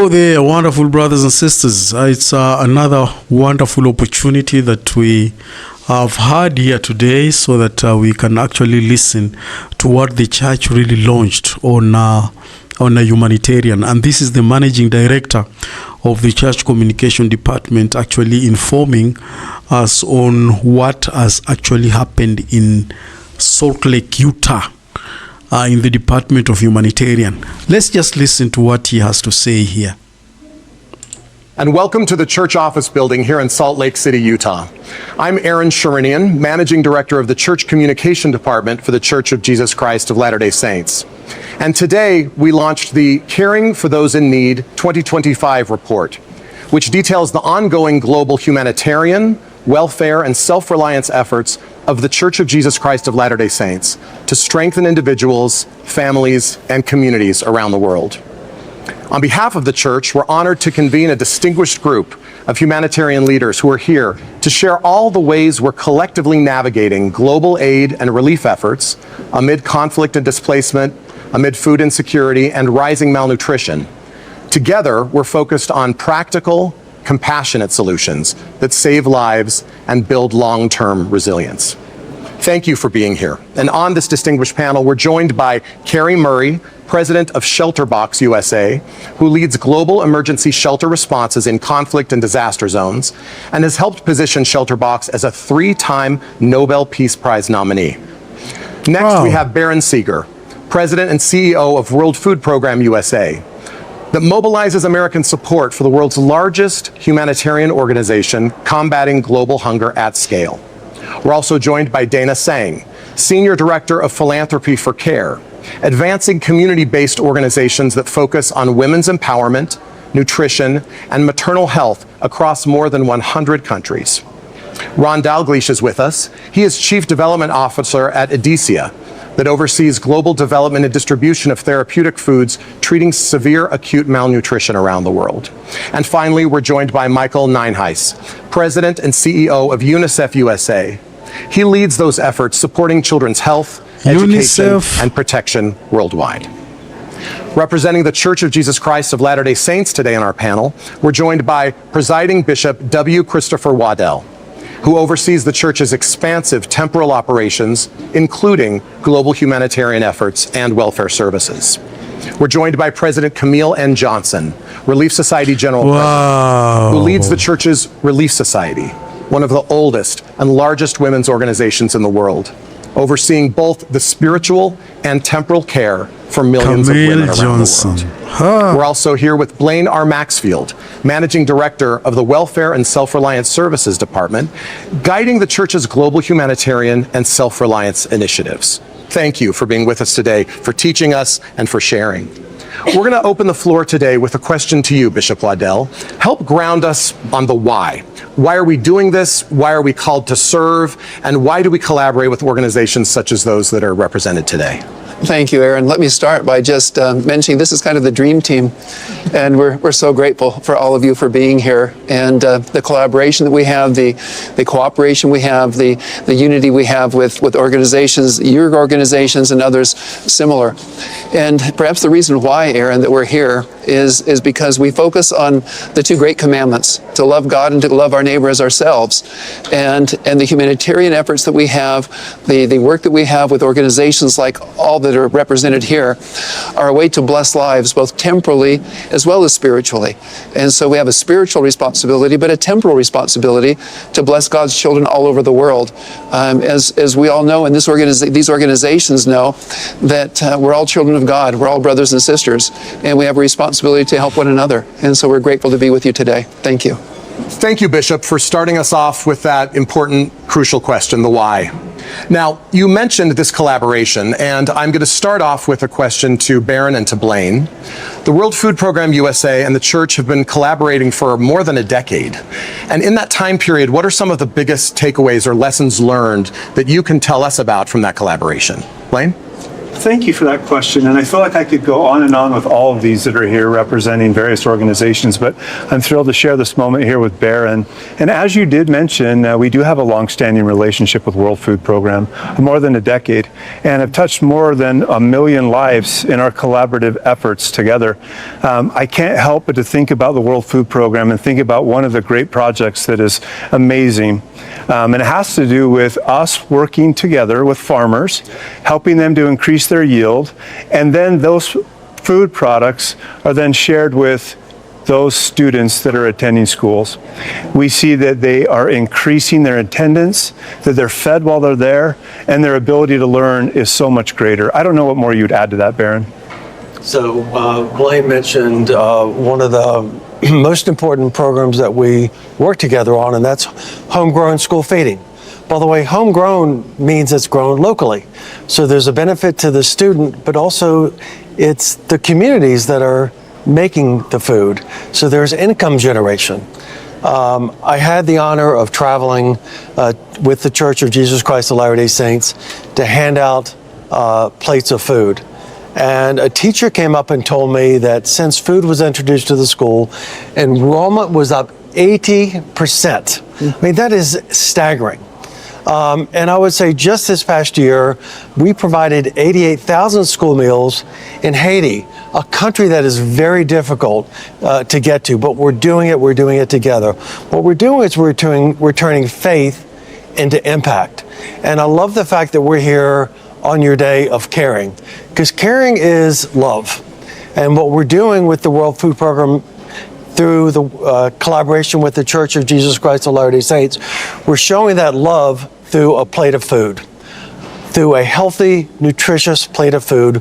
Hello there, wonderful brothers and sisters. It's another wonderful opportunity that we have had here today so that we can actually listen to what the church really launched on a humanitarian. And this is the managing director of the church communication department actually informing us on what has actually happened in Salt Lake, Utah. In the Department of Humanitarian. Let's just listen to what he has to say here. And welcome to the church office building here in Salt Lake City, Utah. I'm Aaron Sherinian, Managing Director of the Church Communication Department for the Church of Jesus Christ of Latter-day Saints. And today we launched the Caring for Those in Need 2025 report, which details the ongoing global humanitarian, welfare, and self-reliance efforts of the Church of Jesus Christ of Latter-day Saints to strengthen individuals, families, and communities around the world. On behalf of the church, we're honored to convene a distinguished group of humanitarian leaders who are here to share all the ways we're collectively navigating global aid and relief efforts amid conflict and displacement, amid food insecurity, and rising malnutrition. Together, we're focused on practical, compassionate solutions that save lives and build long-term resilience. Thank you for being here. And on this distinguished panel, we're joined by Carrie Murray, President of ShelterBox USA, who leads global emergency shelter responses in conflict and disaster zones, and has helped position ShelterBox as a 3-time Nobel Peace Prize nominee. Next, we have Baron Seeger, President and CEO of World Food Program USA, that mobilizes American support for the world's largest humanitarian organization combating global hunger at scale. We're also joined by Dana Sang, Senior Director of Philanthropy for Care, advancing community-based organizations that focus on women's empowerment, nutrition, and maternal health across more than 100 countries. Ron Dalglish is with us. He is Chief Development Officer at Edisia, that oversees global development and distribution of therapeutic foods treating severe acute malnutrition around the world. And finally, we're joined by Michael Nienhuis, President and CEO of UNICEF USA. He leads those efforts supporting children's health, education, and protection worldwide. Representing the Church of Jesus Christ of Latter-day Saints today on our panel, we're joined by Presiding Bishop W. Christopher Waddell, who oversees the church's expansive temporal operations, including global humanitarian efforts and welfare services. We're joined by President Camille N. Johnson, Relief Society General President, who leads the church's Relief Society, one of the oldest and largest women's organizations in the world, overseeing both the spiritual and temporal care for millions of women around the world. We're also here with Blaine R. Maxfield, Managing Director of the Welfare and Self-Reliance Services Department, guiding the church's global humanitarian and self-reliance initiatives. Thank you for being with us today, for teaching us, and for sharing. We're going to open the floor today with a question to you, Bishop Waddell. Help ground us on the why. Why are we doing this? Why are we called to serve? And why do we collaborate with organizations such as those that are represented today? Thank you, Aaron. Let me start by just mentioning this is kind of the dream team, and we're so grateful for all of you for being here, and the collaboration that we have, the cooperation we have, the unity we have with organizations, your organizations and others similar. And perhaps the reason why, Aaron, that we're here is because we focus on the 2 great commandments, to love God and to love our neighbor as ourselves. And the humanitarian efforts that we have, the work that we have with organizations like all that are represented here, are a way to bless lives both temporally as well as spiritually. And so we have a spiritual responsibility, but a temporal responsibility to bless God's children all over the world. As we all know, and these organizations know, that we're all children of God, we're all brothers and sisters, and we have a responsibility to help one another. And so we're grateful to be with you today. Thank you. Thank you, Bishop, for starting us off with that important, crucial question, the why. Now, you mentioned this collaboration, and I'm going to start off with a question to Baron and to Blaine. The World Food Program USA and the Church have been collaborating for more than a decade. And in that time period, what are some of the biggest takeaways or lessons learned that you can tell us about from that collaboration? Blaine? Thank you for that question. And I feel like I could go on and on with all of these that are here representing various organizations, but I'm thrilled to share this moment here with Baron. And as you did mention, we do have a long-standing relationship with World Food Program, more than a decade, and have touched more than 1 million lives in our collaborative efforts together. I can't help but to think about the World Food Program and think about one of the great projects that is amazing. And it has to do with us working together with farmers, helping them to increase their yield, and then those food products are then shared with those students that are attending schools. We see that they are increasing their attendance, that they're fed while they're there, and their ability to learn is so much greater. I don't know what more you'd add to that, Baron. So Blaine mentioned one of the most important programs that we work together on, and that's homegrown school feeding. By the way, homegrown means it's grown locally. So there's a benefit to the student, but also it's the communities that are making the food. So there's income generation. I had the honor of traveling with the Church of Jesus Christ of Latter-day Saints to hand out plates of food. And a teacher came up and told me that since food was introduced to the school, enrollment was up 80%. I mean, that is staggering. And I would say just this past year, we provided 88,000 school meals in Haiti, a country that is very difficult to get to, but we're doing it together. What we're doing is we're turning faith into impact. And I love the fact that we're here on your day of caring, because caring is love. And what we're doing with the World Food Program through the collaboration with the Church of Jesus Christ of Latter-day Saints, we're showing that love through a plate of food, through a healthy, nutritious plate of food,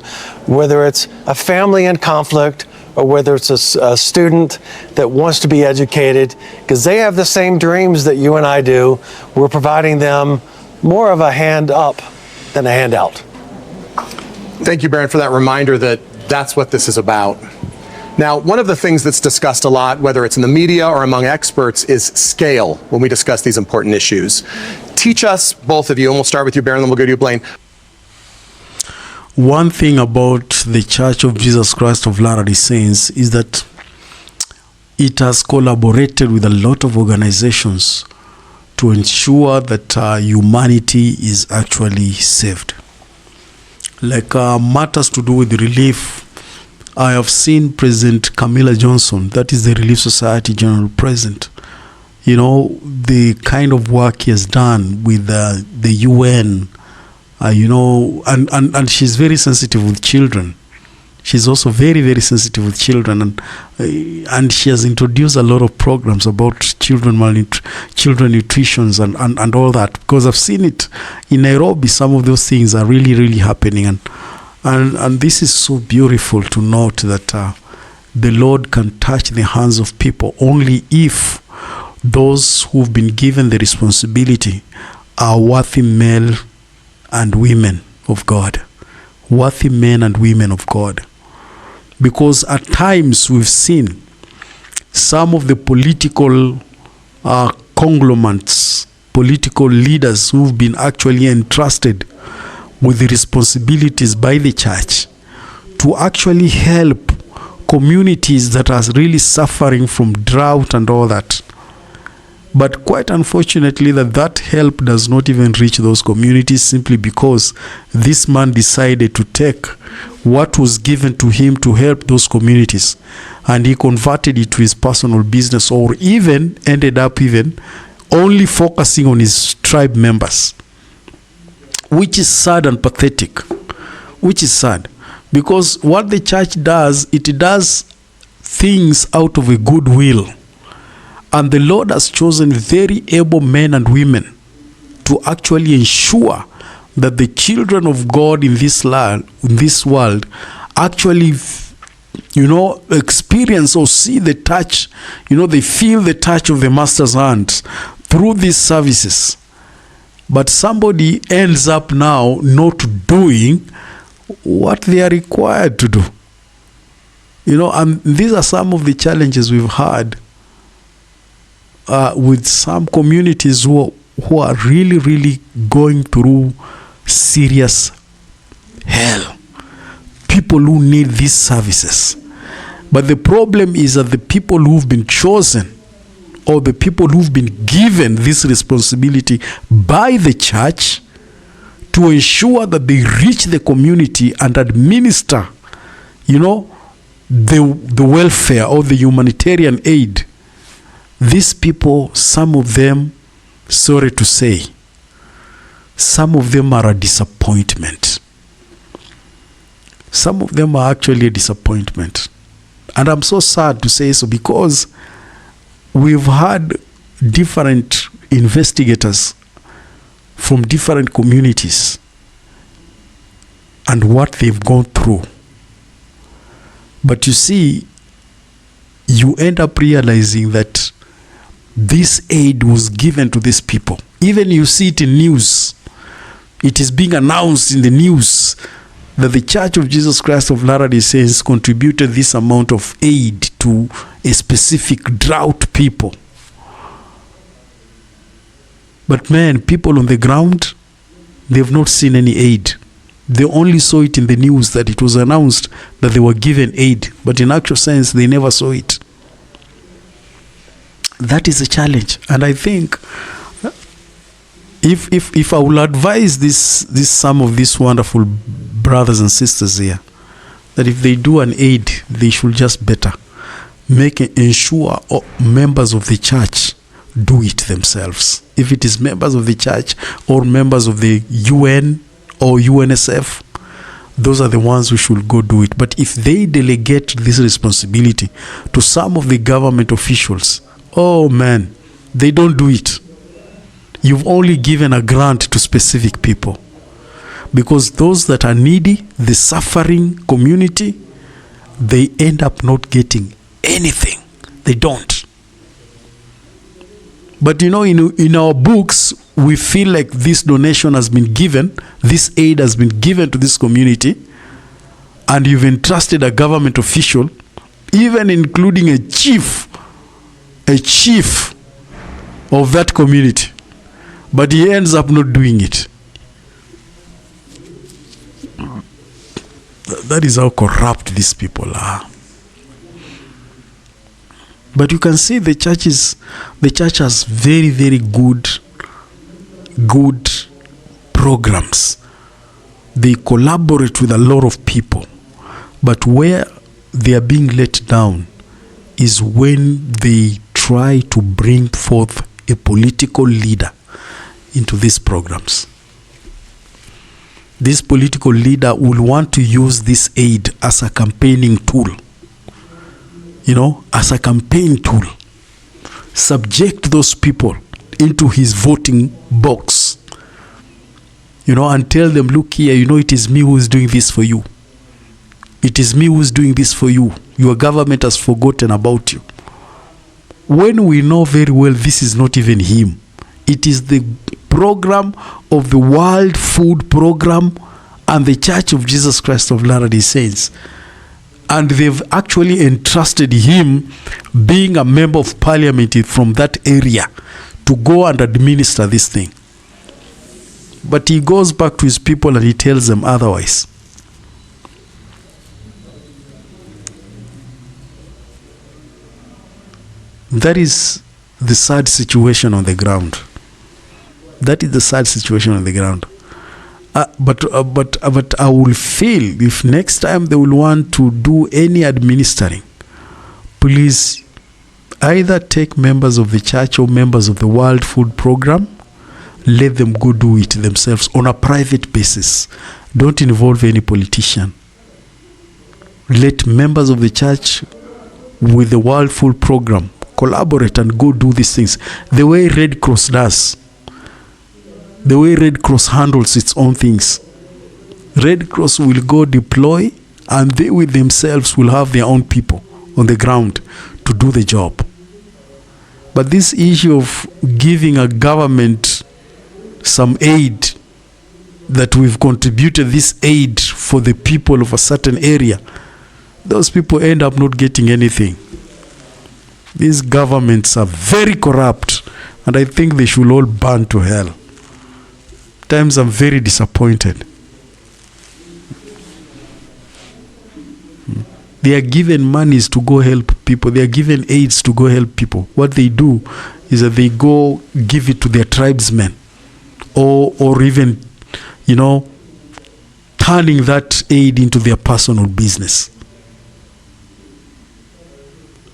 whether it's a family in conflict or whether it's a student that wants to be educated, because they have the same dreams that you and I do. We're providing them more of a hand up than a handout. Thank you, Baron, for that reminder that that's what this is about. Now, one of the things that's discussed a lot, whether it's in the media or among experts, is scale when we discuss these important issues. Teach us, both of you, and we'll start with you, Baron, then we'll go to you, Blaine. One thing about the Church of Jesus Christ of Latter-day Saints is that it has collaborated with a lot of organizations to ensure that humanity is actually saved. Like matters to do with relief, I have seen President Camilla Johnson, that is the Relief Society General President. You know, the kind of work he has done with the UN, you know, and she's very sensitive with children. She's also very, very sensitive with children, and she has introduced a lot of programs about children nutrition and all that, because I've seen it in Nairobi. Some of those things are really, really happening, and this is so beautiful to note that the Lord can touch the hands of people only if those who've been given the responsibility are worthy men and women of God. Worthy men and women of God. Because at times we've seen some of the political conglomerates, political leaders who've been actually entrusted with the responsibilities by the church to actually help communities that are really suffering from drought and all that. But quite unfortunately that help does not even reach those communities, simply because this man decided to take what was given to him to help those communities, and he converted it to his personal business, or even ended up only focusing on his tribe members, which is sad and pathetic, which is sad. Because what the church does, it does things out of a good will. And the Lord has chosen very able men and women to actually ensure that the children of God in this world actually, you know, experience or see the touch, you know, they feel the touch of the Master's hand through these services. But somebody ends up now not doing what they are required to do. You know, and these are some of the challenges we've had with some communities who are really, really going through serious hell. people who need these services. But the problem is that the people who've been chosen, or the people who've been given this responsibility by the church to ensure that they reach the community and administer, the welfare or the humanitarian aid, these people, some of them, sorry to say, some of them are a disappointment. Some of them are actually a disappointment. And I'm so sad to say so, because we've had different investigators from different communities and what they've gone through. But you see, you end up realizing that this aid was given to these people. Even you see it in news. It is being announced in the news that the Church of Jesus Christ of Latter-day Saints contributed this amount of aid to a specific drought people. But man, people on the ground, they've not seen any aid. They only saw it in the news that it was announced that they were given aid, but in actual sense, they never saw it. That is a challenge. And I think if I will advise this some of these wonderful brothers and sisters here, that if they do an aid, they should just better ensure members of the church do it themselves. If it is members of the church or members of the UN or UNSF, those are the ones who should go do it. But if they delegate this responsibility to some of the government officials, oh man, they don't do it. You've only given a grant to specific people. Because those that are needy, the suffering community, they end up not getting anything. They don't. But in our books, we feel like this donation has been given, this aid has been given to this community, and you've entrusted a government official, even including a chief of that community, but he ends up not doing it. That is how corrupt these people are. But you can see the church has very, very good programs. They collaborate with a lot of people. But where they are being let down is when they try to bring forth a political leader into these programs. This political leader will want to use this aid as a campaigning tool. As a campaign tool. Subject those people into his voting box. And tell them, look here, it is me who is doing this for you. It is me who is doing this for you. Your government has forgotten about you. When we know very well this is not even him. It is the program of the World Food Program and the Church of Jesus Christ of Latter-day Saints. And they've actually entrusted him, being a member of parliament from that area, to go and administer this thing. But he goes back to his people and he tells them otherwise. That is the sad situation on the ground. That is the sad situation on the ground. But I will feel if next time they will want to do any administering, please either take members of the church or members of the World Food Program, let them go do it themselves on a private basis. Don't involve any politician. Let members of the church with the World Food Program collaborate and go do these things the way Red Cross does. The way Red Cross handles its own things. Red Cross will go deploy and they with themselves will have their own people on the ground to do the job. But this issue of giving a government some aid, that we've contributed this aid for the people of a certain area, those people end up not getting anything. These governments are very corrupt and I think they should all burn to hell. Times I'm very disappointed. They are given monies to go help people. They are given aids to go help people. What they do is that they go give it to their tribesmen, or even, turning that aid into their personal business.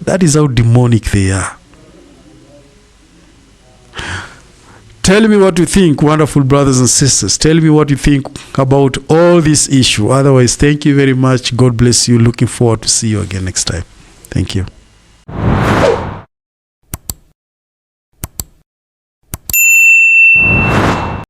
That is how demonic they are. Tell me what you think, wonderful brothers and sisters. Tell me what you think about all this issue. Otherwise, thank you very much. God bless you. Looking forward to see you again next time. Thank you.